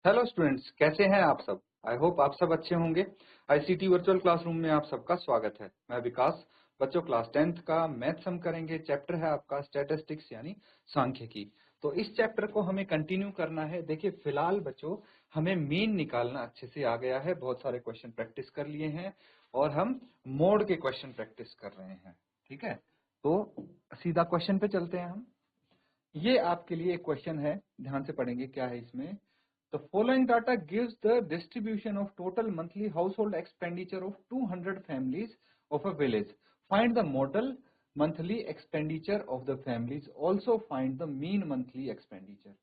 Hello students, कैसे हैं आप सब। आई होप आप सब अच्छे होंगे। आईसीटी वर्चुअल क्लासरूम में आप सबका स्वागत है। मैं विकास। बच्चों, क्लास 10th का मैथ्स हम करेंगे। चैप्टर है आपका स्टैटिस्टिक्स यानी सांख्यिकी। तो इस चैप्टर को हमें कंटिन्यू करना है। देखिए, फिलहाल बच्चों हमें मीन निकालना अच्छे से आ गया है। बहुत सारे क्वेश्चन प्रैक्टिस कर लिए हैं और हम मोड के क्वेश्चन प्रैक्टिस कर रहे हैं। ठीक है, तो सीधा क्वेश्चन पे चलते हैं हम। ये आपके लिए एक क्वेश्चन है, ध्यान से पढ़ेंगे क्या है इसमें। The following data gives the distribution of total monthly household expenditure of 200 families of a village. Find the model monthly expenditure of the families. Also find the mean monthly expenditure.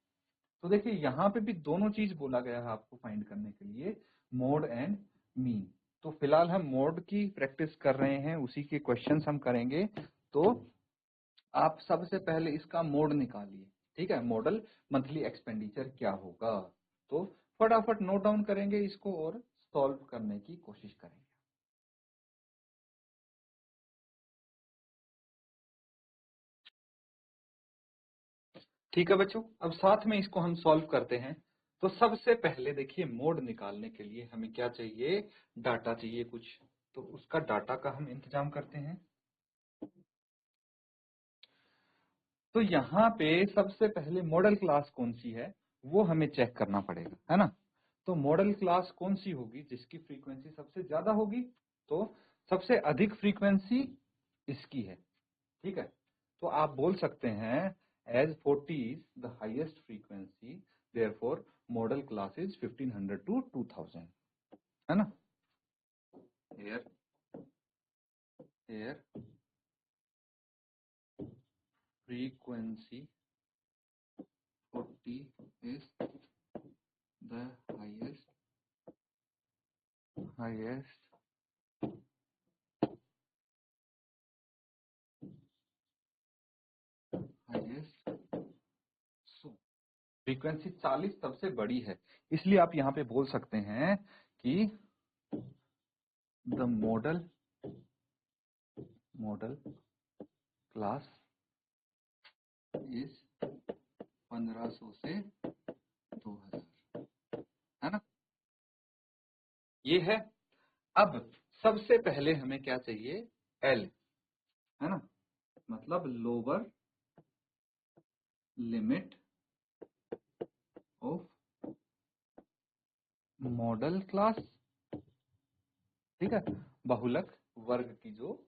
तो देखिए, यहाँ पे भी दोनों चीज बोला गया है आपको फाइंड करने के लिए, मोड एंड मीन। तो फिलहाल हम मोड की प्रैक्टिस कर रहे हैं, उसी के क्वेश्चंस हम करेंगे। तो आप सबसे पहले इसका मोड निकालिए। ठीक है, मॉडल मंथली एक्सपेंडिचर क्या होगा। तो फटाफट नोट डाउन करेंगे इसको और सॉल्व करने की कोशिश करेंगे। ठीक है बच्चों, अब साथ में इसको हम सॉल्व करते हैं। तो सबसे पहले देखिए, मोड निकालने के लिए हमें क्या चाहिए, डाटा चाहिए कुछ। तो उसका डाटा का हम इंतजाम करते हैं। तो यहाँ पे सबसे पहले मॉडल क्लास कौन सी है वो हमें चेक करना पड़ेगा, है ना। तो मॉडल क्लास कौन सी होगी जिसकी फ्रीक्वेंसी सबसे ज्यादा होगी। तो सबसे अधिक फ्रीक्वेंसी इसकी है। ठीक है, तो आप बोल सकते हैं age 40 is the highest frequency, therefore modal class is 1500 to 2000, है ना। here here frequency 40 is the highest highest so frequency 40 सबसे बड़ी है, इसलिए आप यहाँ पे बोल सकते हैं कि द मॉडल क्लास इज 1500 से 2000, है ना। ये है। अब सबसे पहले हमें क्या चाहिए, एल, है ना, मतलब lower limit of model class. ठीक है, बहुलक वर्ग की जो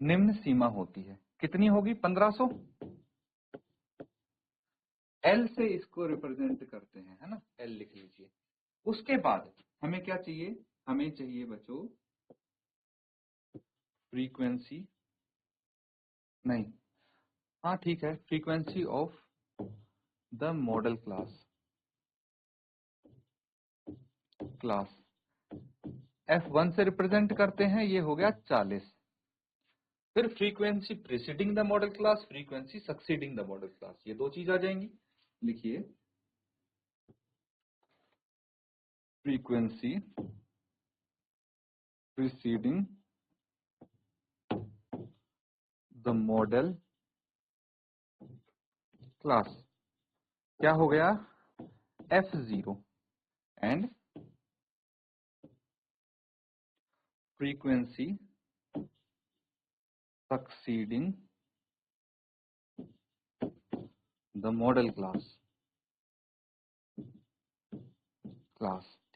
निम्न सीमा होती है कितनी होगी, 1500। एल से इसको रिप्रेजेंट करते हैं, है ना, एल लिख लीजिए। उसके बाद हमें क्या चाहिए, हमें चाहिए बच्चों फ्रीक्वेंसी, नहीं, हाँ ठीक है, frequency of the model class F1 से रिप्रेजेंट करते हैं, ये हो गया 40। फिर frequency preceding the model class, frequency succeeding the model class, ये दो चीज आ जाएंगी। लिखिए, frequency preceding the model class क्या हो गया, F0, and frequency succeeding the model class.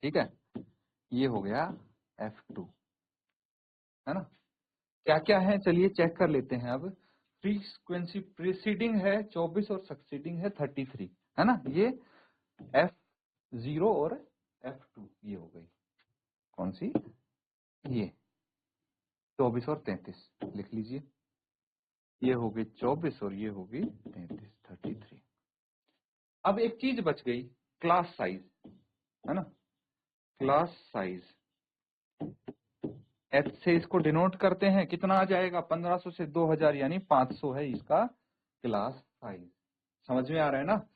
ठीक है, ये हो गया F2, है ना। क्या क्या है चलिए चेक कर लेते हैं। अब फ्रीक्वेंसी प्रीसीडिंग है 24 और सक्सीडिंग है 33, है ना। ये F0 और F2 ये हो गई, कौन सी, ये 24 और 33 लिख लीजिए। ये हो गई 24 और ये हो गई 33। अब एक चीज बच गई, क्लास साइज, है ना। क्लास साइज H से इसको डिनोट करते हैं, कितना आ जाएगा, 1500 से 2000 यानी 500 है इसका क्लास साइज। समझ में आ रहा है ना।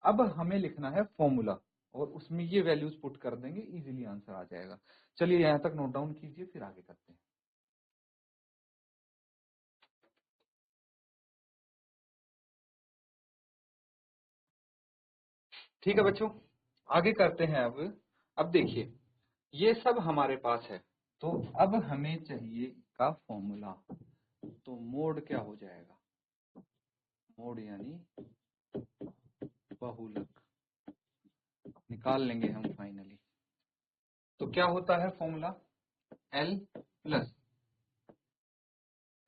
अब हमें लिखना है फॉर्मूला और उसमें ये वैल्यूज पुट कर देंगे, इजीली आंसर आ जाएगा। चलिए यहां तक नोट डाउन कीजिए, फिर आगे करते हैं। ठीक है बच्चों, आगे करते हैं। अब देखिए ये सब हमारे पास है, तो अब हमें चाहिए का फॉर्मूला। तो मोड क्या हो जाएगा, मोड यानी बहुलक निकाल लेंगे हम फाइनली। तो क्या होता है formula, L plus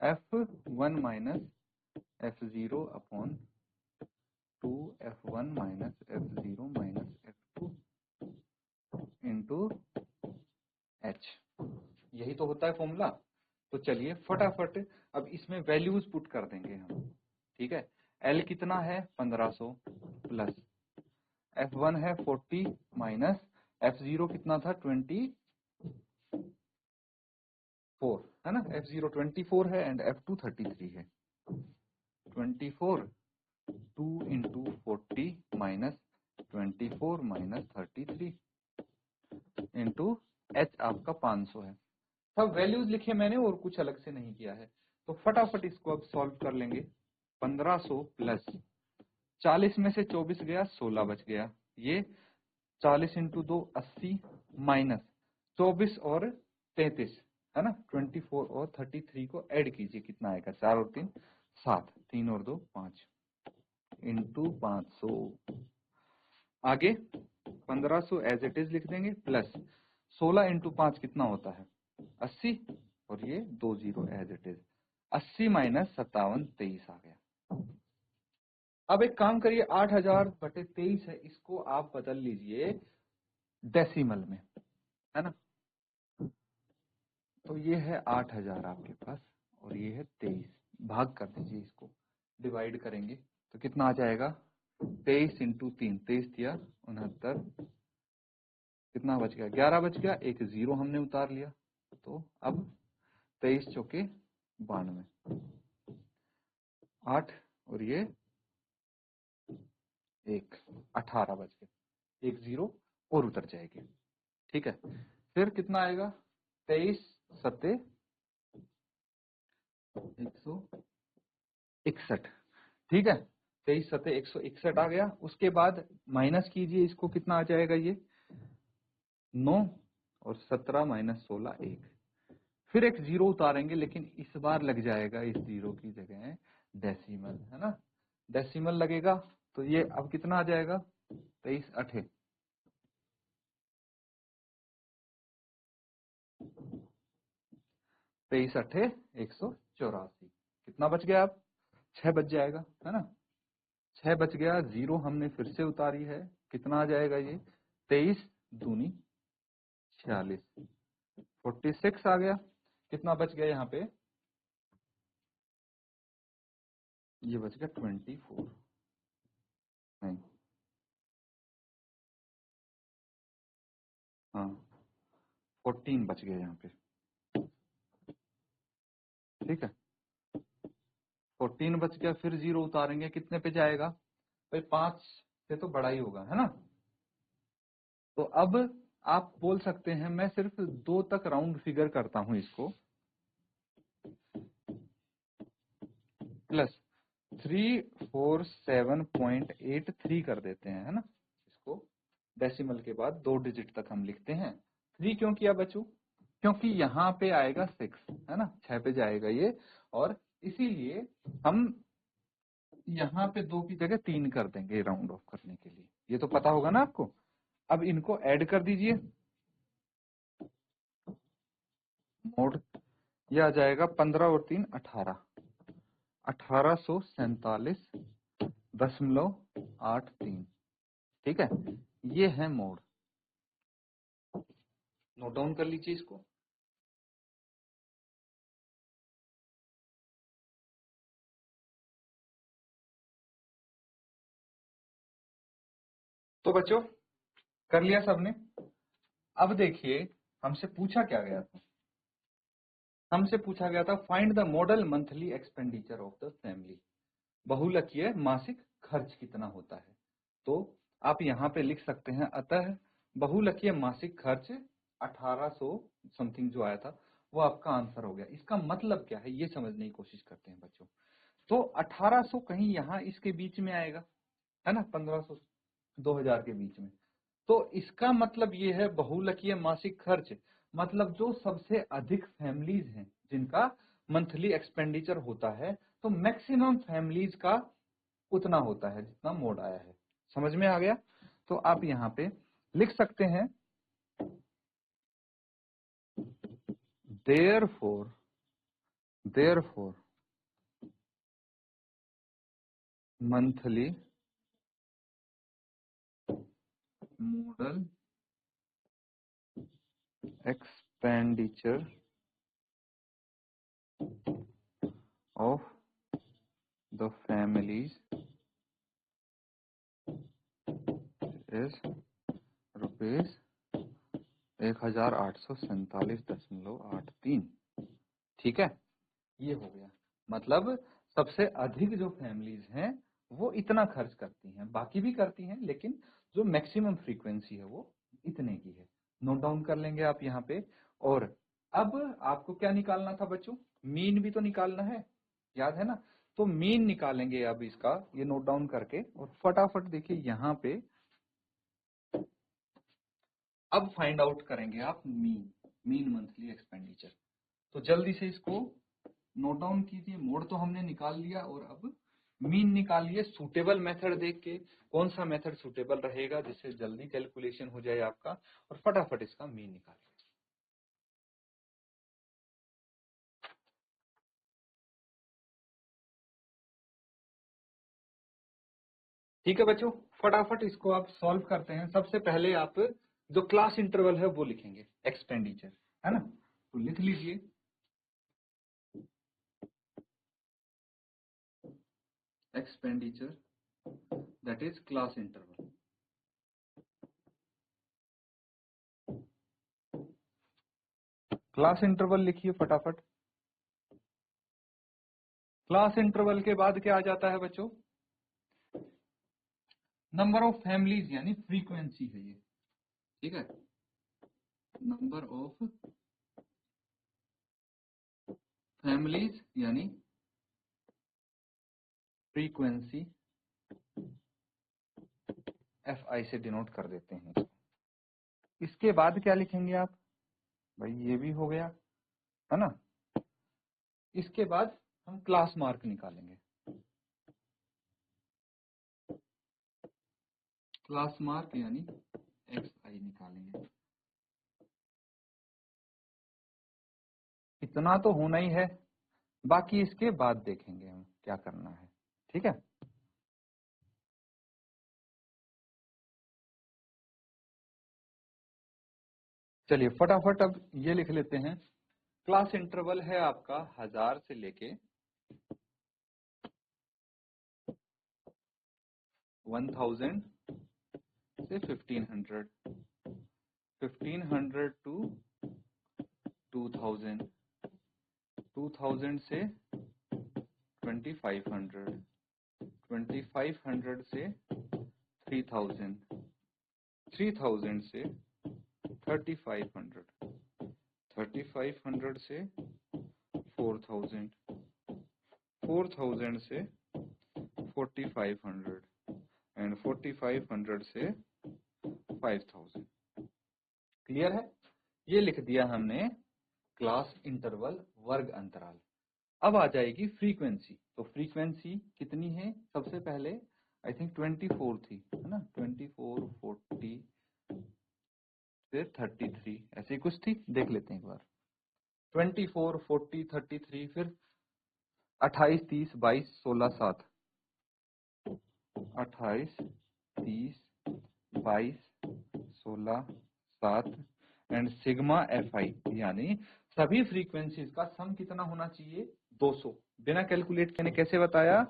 F1 minus F0 upon 2 F1 minus F0 minus F2 into H। यही तो होता है फॉर्मूला। तो चलिए फटाफट अब इसमें वैल्यूज पुट कर देंगे हम। ठीक है, L कितना है 1500 प्लस F1 है 40 माइनस F0 कितना था 24 है ना, F0 24 है एंड F2 33 है। 24 2 into 40 minus 24 minus 33 into H आपका 500 है। सब वैल्यूज लिखे मैंने और कुछ अलग से नहीं किया है। तो फटाफट इसको अब सॉल्व कर लेंगे। 1500 प्लस 40 में से 24 गया 16 बच गया, ये 40 इंटू 2 80 माइनस 24 और 33 है ना, 24 और 33 को ऐड कीजिए कितना आएगा, 4 और 3 7, 3 और 2 5 इंटू 500। आगे 1500 एज इट इज लिख देंगे प्लस 16 इंटू 5 कितना होता है 80 और ये 20 एज इट इज 80 माइनस 57 23 आ गया। अब एक काम करिए 8000/23 है, इसको आप बदल लीजिए डेसिमल में, है ना। तो ये है 8000 आपके पास और ये है 23, भाग कर दीजिए इसको, डिवाइड करेंगे तो कितना आ जाएगा 23 इंटू 3, 23 दिया 69, कितना बच गया 11 बच गया, एक 0 हमने उतार लिया। तो अब 23 चौके 92, 8 और ये 1 18 बच गया, एक 0 और उतर जाएगी। ठीक है, फिर कितना आएगा 23 सत्ते 161। ठीक है, 23 सत्ते 161 आ गया। उसके बाद माइनस कीजिए इसको, कितना आ जाएगा ये 9 और 17 माइनस 16 1, फिर एक 0 उतारेंगे लेकिन इस बार लग जाएगा इस 0 की जगह डेसिमल, है ना, डेसिमल लगेगा। तो ये अब कितना आ जाएगा 23 8 23 8 184, कितना बच गया अब 6 बच जाएगा, है ना, 6 बच गया, 0 हमने फिर से उतारी है, कितना आ जाएगा ये 23 दूनी 46, 46 आ गया। कितना बच गया यहाँ पे, ये बच गया 24, नहीं हाँ 14 बच गया यहाँ पे। ठीक है, 14 बच गया, फिर 0 उतारेंगे कितने पे जाएगा भाई, 5 से तो बड़ा ही होगा, है ना। तो अब आप बोल सकते हैं मैं सिर्फ 2 तक राउंड फिगर करता हूं इसको, प्लस 347.83 कर देते हैं, है ना। इसको डेसिमल के बाद 2 डिजिट तक हम लिखते हैं। 3 क्यों किया बच्चों, क्योंकि यहाँ पे आएगा 6, है ना, 6 पे जाएगा ये, और इसीलिए हम यहाँ पे 2 की जगह 3 कर देंगे राउंड ऑफ करने के लिए। ये तो पता होगा ना आपको। अब इनको ऐड कर दीजिए, मोड ये आ जाएगा 15 और 3 18, 1847.83। ठीक है, ये है मोड, नोट डाउन कर लीजिए इसको। तो बच्चों कर लिया सबने। अब देखिए हमसे पूछा क्या गया था, हमसे पूछा गया था find the modal monthly expenditure of the family, बहुलकीय मासिक खर्च कितना होता है। तो आप यहाँ पे लिख सकते हैं, अतः बहुलकीय मासिक खर्च 1800 समथिंग जो आया था वो आपका आंसर हो गया। इसका मतलब क्या है ये समझने की कोशिश करते हैं बच्चों। तो 1800 कहीं यहाँ इसके बीच में आएगा, है ना, 1500 2000 के बीच में। तो इसका मतलब ये है बहुलकीय मासिक खर्च, मतलब जो सबसे अधिक फैमिलीज हैं जिनका मंथली एक्सपेंडिचर होता है, तो मैक्सिमम फैमिलीज का उतना होता है जितना मोड आया है। समझ में आ गया? तो आप यहाँ पे लिख सकते हैं therefore monthly modal expenditure of the families is rupees 1847.83। ठीक है, ये हो गया। मतलब सबसे अधिक जो फैमिलीज हैं वो इतना खर्च करती हैं, बाकी भी करती हैं लेकिन जो मैक्सिमम फ्रीक्वेंसी है वो इतने की है। नोट डाउन कर लेंगे आप यहाँ पे। और अब आपको क्या निकालना था बच्चों? मीन भी तो निकालना है, याद है ना? तो मीन निकालेंगे अब इसका, ये नोट डाउन करके, और फटाफट देखिए यहाँ पे अब फाइंड आउट करेंगे आप मीन मंथली एक्सपेंडिचर। तो जल्दी से इसको नोट डाउन कीजिए। मोड तो हमने निकाल लिया और अब मीन निकालिए सूटेबल मेथड देख के, कौन सा मेथड सूटेबल रहेगा जिससे जल्दी कैलकुलेशन हो जाए आपका, और फटाफट इसका मीन निकालिए। ठीक है बच्चों, फटाफट इसको आप सॉल्व करते हैं। सबसे पहले आप जो क्लास इंटरवल है वो लिखेंगे, एक्सपेंडिचर, है ना? तो लिख लीजिए expenditure that is class interval. Class interval लिखिए फटाफट। क्लास इंटरवल के बाद क्या आ जाता है बच्चों? नंबर ऑफ फैमिलीज यानी फ्रीक्वेंसी है ये। ठीक है, नंबर ऑफ फैमिलीज यानी फ्रीक्वेंसी, FI से डिनोट कर देते हैं इसको। इसके बाद क्या लिखेंगे आप? भाई ये भी हो गया, है ना? इसके बाद हम क्लास मार्क निकालेंगे। क्लास मार्क यानी XI निकालेंगे। इतना तो होना ही है, बाकी इसके बाद देखेंगे हम क्या करना है। ठीक है, चलिए फटाफट अब ये लिख लेते हैं। क्लास इंटरवल है आपका 1000 से लेके 1000 से 1500, 1500 टू 2000, 2000 से 2500, 2500 से 3000, 3000 से 3500, 3500 से 4000, 4000 से 4500 एंड 4500 से 5000। क्लियर है? ये लिख दिया हमने क्लास इंटरवल, वर्ग अंतराल। अब आ जाएगी फ्रीक्वेंसी। तो फ्रीक्वेंसी कितनी है? सबसे पहले आई थिंक 24 थी, है ना? 24, 40 फिर 33, ऐसे कुछ थी, देख लेते हैं एक बार। 24, 40, 33, फिर 28, 30, 22, 16, 7, 28, 30, 22, 16, 7 एंड सिग्मा FI, यानी सभी फ्रीक्वेंसीज का सम कितना होना चाहिए? 200। बिना कैलकुलेट किए कैसे बताया?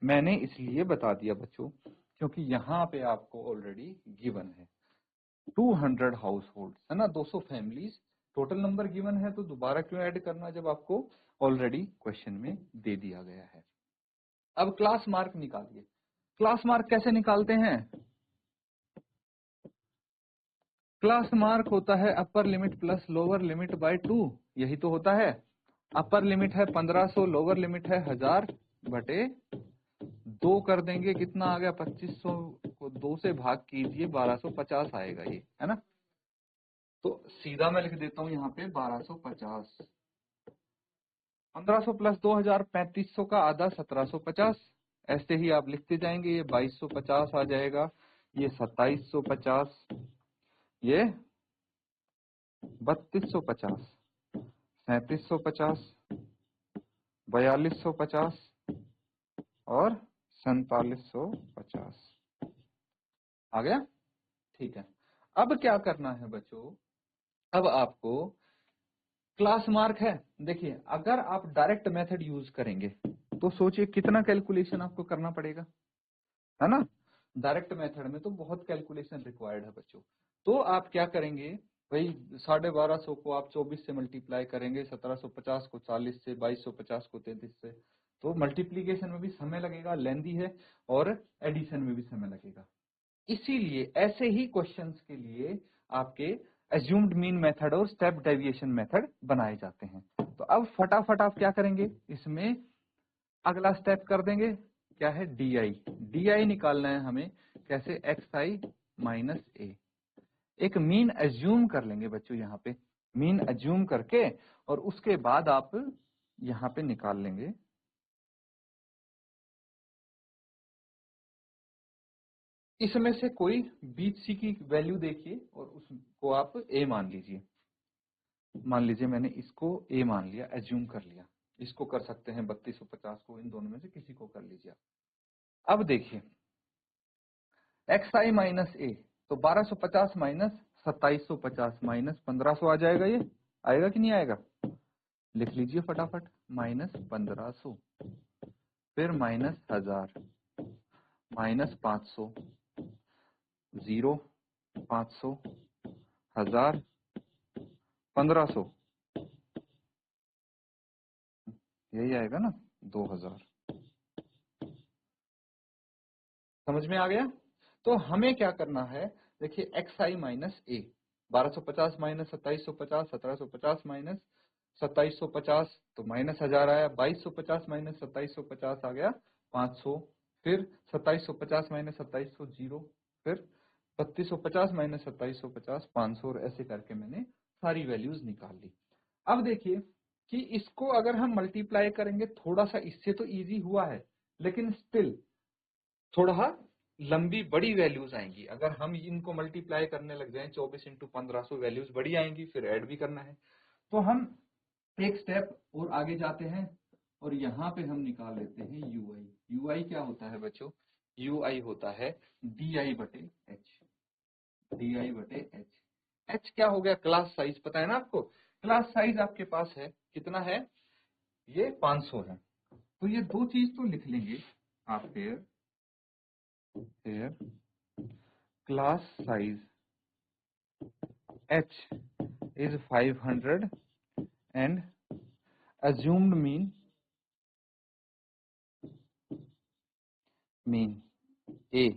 मैंने इसलिए बता दिया बच्चों क्योंकि यहाँ पे आपको ऑलरेडी गिवन है 200 हाउस होल्ड, है ना? 200 फैमिलीज टोटल नंबर गिवन है, तो दोबारा क्यों ऐड करना जब आपको ऑलरेडी क्वेश्चन में दे दिया गया है। अब क्लास मार्क निकालिए। क्लास मार्क कैसे निकालते हैं? क्लास मार्क होता है upper limit plus lower limit by 2, यही तो होता है। अपर लिमिट है 1500, लोअर लिमिट है 1000 बटे 2 कर देंगे, कितना आ गया? 2500 को 2 से भाग कीजिए, 1250 आएगा ये, है ना। तो सीधा मैं लिख देता हूं यहाँ पे 1250, 1500 प्लस 2000, 3500 का आधा 1750। ऐसे ही आप लिखते जाएंगे, ये 2250 आ जाएगा, ये 2750, ये 3250, 3750, 4250 और 4750 आ गया। ठीक है, अब क्या करना है बच्चों, अब आपको क्लास मार्क है। देखिए अगर आप डायरेक्ट मेथड यूज करेंगे तो सोचिए कितना कैलकुलेशन आपको करना पड़ेगा, है ना। डायरेक्ट मेथड में तो बहुत कैलकुलेशन रिक्वायर्ड है बच्चों। तो आप क्या करेंगे भाई, 1250 को आप 24 से मल्टीप्लाई करेंगे, 1750 को 40 से, 2250 को 33 से, तो मल्टीप्लीकेशन में भी समय लगेगा, लेंदी है, और एडिशन में भी समय लगेगा। इसीलिए ऐसे ही क्वेश्चंस के लिए आपके एज्यूम्ड मीन मेथड और स्टेप डेविएशन मेथड बनाए जाते हैं। तो अब फटाफट आप क्या करेंगे, इसमें अगला स्टेप कर देंगे, क्या है, डी आई निकालना है हमें। कैसे, एक्स आई माइनस ए। एक मीन एज्यूम कर लेंगे बच्चों, यहाँ पे मीन एज्यूम करके, और उसके बाद आप यहाँ पे निकाल लेंगे इसमें से कोई बीच सी की वैल्यू देखिए और उसको आप ए मान लीजिए। मान लीजिए मैंने इसको ए मान लिया, एज्यूम कर लिया। इसको कर सकते हैं 3250 को, इन दोनों में से किसी को कर लीजिए। अब देखिए एक्स आई माइनस ए, तो 1250 माइनस 2750 माइनस 1500 आ जाएगा, ये आएगा कि नहीं आएगा, लिख लीजिए फटाफट। माइनस 1500, फिर माइनस 1000, माइनस 500, 0, 500, 1000, 1500, यही आएगा ना, 2000। समझ में आ गया। तो हमें क्या करना है, देखिए एक्स आई माइनस ए, 1250 माइनस 2750, 1750 माइनस 2750, तो माइनस 1000 आया। 2250 माइनस 2750 आ गया 500, फिर 2750 माइनस 2700 0, फिर 3250 माइनस 2750 500, और ऐसे करके मैंने सारी वैल्यूज निकाल ली। अब देखिए कि इसको अगर हम मल्टीप्लाई करेंगे, थोड़ा सा इससे तो इजी हुआ है, लेकिन स्टिल थोड़ा लंबी बड़ी वैल्यूज आएंगी। अगर हम इनको मल्टीप्लाई करने लग जाएं, 24 इंटू 1500 वैल्यूज बड़ी आएंगी, फिर ऐड भी करना है। तो हम एक स्टेप और आगे जाते हैं, और यहाँ पे हम निकाल लेते हैं यूआई। यूआई क्या होता है बच्चों, यूआई होता है डी आई बटे एच, डी आई बटे एच। एच क्या हो गया, क्लास साइज, पता है ना आपको। क्लास साइज आपके पास है, कितना है, ये 500 है। तो ये दो चीज तो लिख लेंगे आप, फिर class size h is 500 and assumed mean a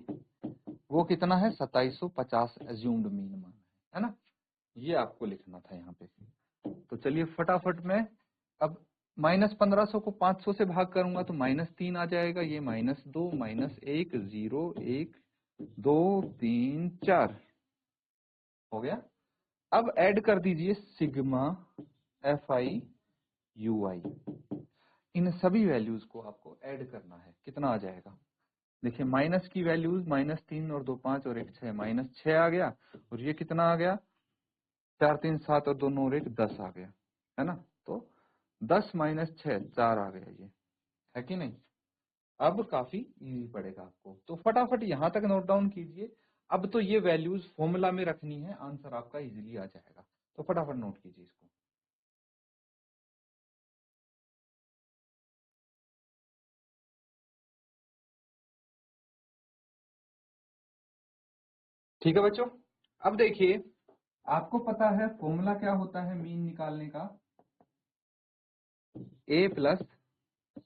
वो कितना है, 2750 assumed mean मान है ना। ये आपको लिखना था यहाँ पे। तो चलिए फटाफट में, अब माइनस 1500 को 500 से भाग करूंगा तो -3 आ जाएगा, ये -2, -1, 0, 1, 2, 3, 4 हो गया। अब ऐड कर दीजिए सिग्मा एफ आई यू आई, इन सभी वैल्यूज को आपको ऐड करना है। कितना आ जाएगा, देखिए माइनस की वैल्यूज, -3 और 2 5 और 1 6, -6 आ गया, और ये कितना आ गया, 4 3 7 और 2 9 और 1 10 आ गया, है ना। तो 10 माइनस 6 4 आ गया, ये है कि नहीं। अब काफी इजी पड़ेगा आपको, तो फटाफट यहां तक नोट डाउन कीजिए। अब तो ये वैल्यूज फॉर्मूला में रखनी है, आंसर आपका इजीली आ जाएगा। तो फटाफट नोट कीजिए इसको। ठीक है बच्चों, अब देखिए आपको पता है फॉर्मूला क्या होता है मीन निकालने का, A plus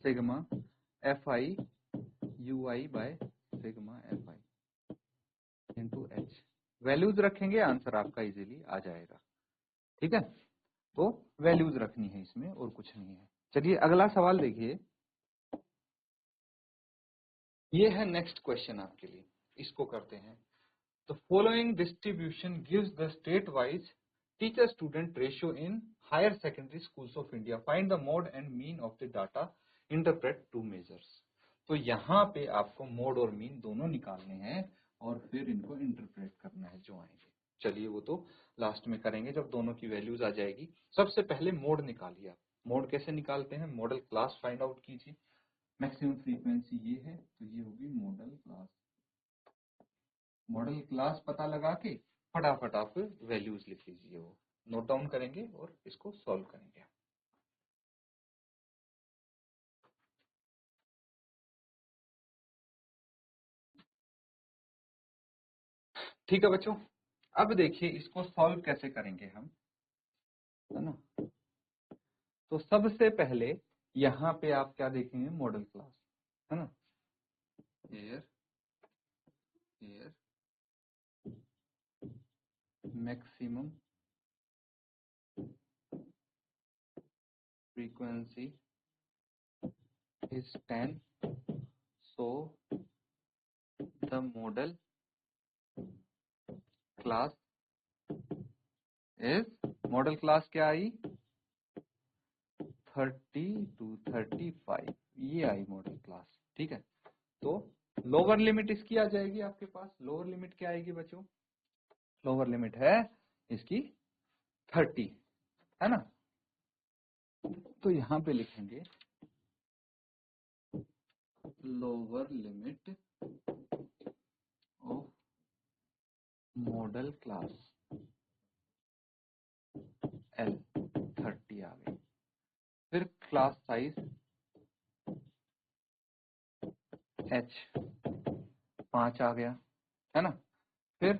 sigma F I U I by sigma F I into H. Values रखेंगे, आंसर आपका इजीली आ जाएगा। ठीक है, तो वैल्यूज रखनी है इसमें, और कुछ नहीं है। चलिए अगला सवाल देखिए, ये है नेक्स्ट क्वेश्चन आपके लिए। इसको करते हैं। The following distribution gives the state-wise teacher-student ratio in higher secondary schools of India. Find the mode and mean of the data. Interpret two measures. तो यहाँ पे आपको मोड और मीन दोनों निकालने हैं और फिर इनको इंटरप्रेट करना है जो आएंगे। चलिए वो तो लास्ट में करेंगे जब दोनों की वैल्यूज आ जाएगी। सबसे पहले मोड निकालिए आप। मोड कैसे निकालते हैं? मॉडल क्लास फाइंड आउट कीजिए। मैक्सिमम फ्रीक्वेंसी ये है तो ये होगी मॉडल क्लास। मॉडल क्लास पता लगा के फटाफट आप वैल्यूज लिख लीजिए, वो नोट डाउन करेंगे और इसको सॉल्व करेंगे। ठीक है बच्चों, अब देखिए इसको सॉल्व कैसे करेंगे हम, है ना। तो सबसे पहले यहाँ पे आप क्या देखेंगे? मॉडल क्लास, है ना। here maximum frequency is 10, so the model class is, model class क्या आई? 30 to 35, ये आई मॉडल क्लास। ठीक है, तो लोअर लिमिट इसकी आ जाएगी आपके पास। लोअर लिमिट क्या आएगी बच्चों? लोअर लिमिट है इसकी 30, है ना। तो यहां पे लिखेंगे lower limit of model class L 30 आ गई। फिर क्लास साइज H 5 आ गया, है ना। फिर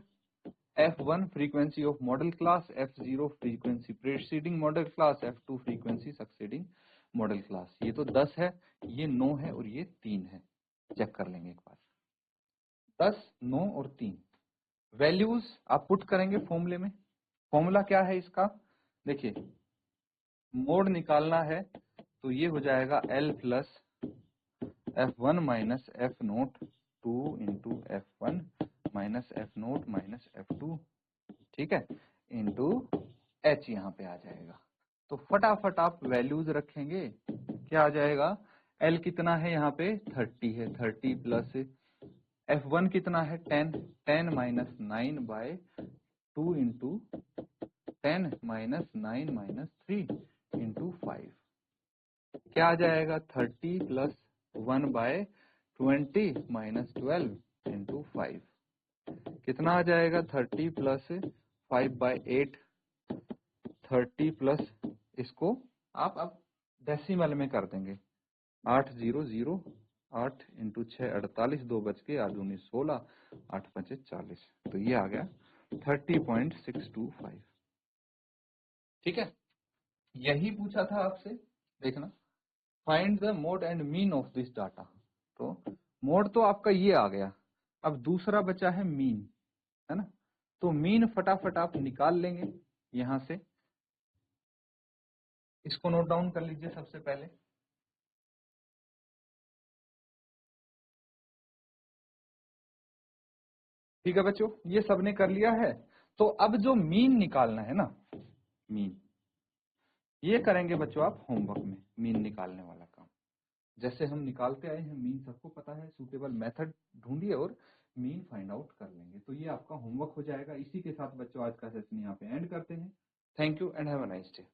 F1 frequency of model class, F0 frequency preceding model class, F2 frequency succeeding model class. ये तो 10 है, ये 9 है और ये 3 है। चेक कर लेंगे एक बार। 10, 9 और 3 वैल्यूज आप पुट करेंगे फॉर्मूले में। फॉर्मूला क्या है इसका? देखिए, मोड निकालना है तो ये हो जाएगा L plus F1 minus F note 2 into F1 minus F note minus F2, ठीक है, इंटू H यहाँ पे आ जाएगा। तो फटाफट आप वैल्यूज रखेंगे, क्या आ जाएगा? L कितना है यहाँ पे? 30 है। 30 प्लस F1 कितना है? 10, 10 minus 9 by 2 into 10 minus 9 minus 3 into 5, क्या आ जाएगा? 30 प्लस 1 बाय 20 माइनस 12 इंटू 5, कितना आ जाएगा? 30 प्लस 5 बाय 8, 30 प्लस, इसको आप अब डेसिमल में कर देंगे। 800, 8 इंटू 6 48, 2 बच के 8 दूनी 16, 8 5 40, तो ये आ गया 30.625। ठीक है, यही पूछा था आपसे, देखना। Find the mode and mean of this data. तो मोड तो आपका ये आ गया, अब दूसरा बचा है मीन, है ना। तो मीन फटाफट आप निकाल लेंगे यहां से। इसको नोट डाउन कर लीजिए सबसे पहले। ठीक है बच्चों, ये सबने कर लिया है। तो अब जो मीन निकालना है ना, मीन, ये करेंगे बच्चों आप होमवर्क में। मीन निकालने वाला काम जैसे हम निकालते आए हैं, मीन सबको पता है। सूटेबल मेथड ढूंढिए और मीन फाइंड आउट कर लेंगे। तो ये आपका होमवर्क हो जाएगा। इसी के साथ बच्चों आज का सेशन यहाँ पे एंड करते हैं। Thank you and have a nice day.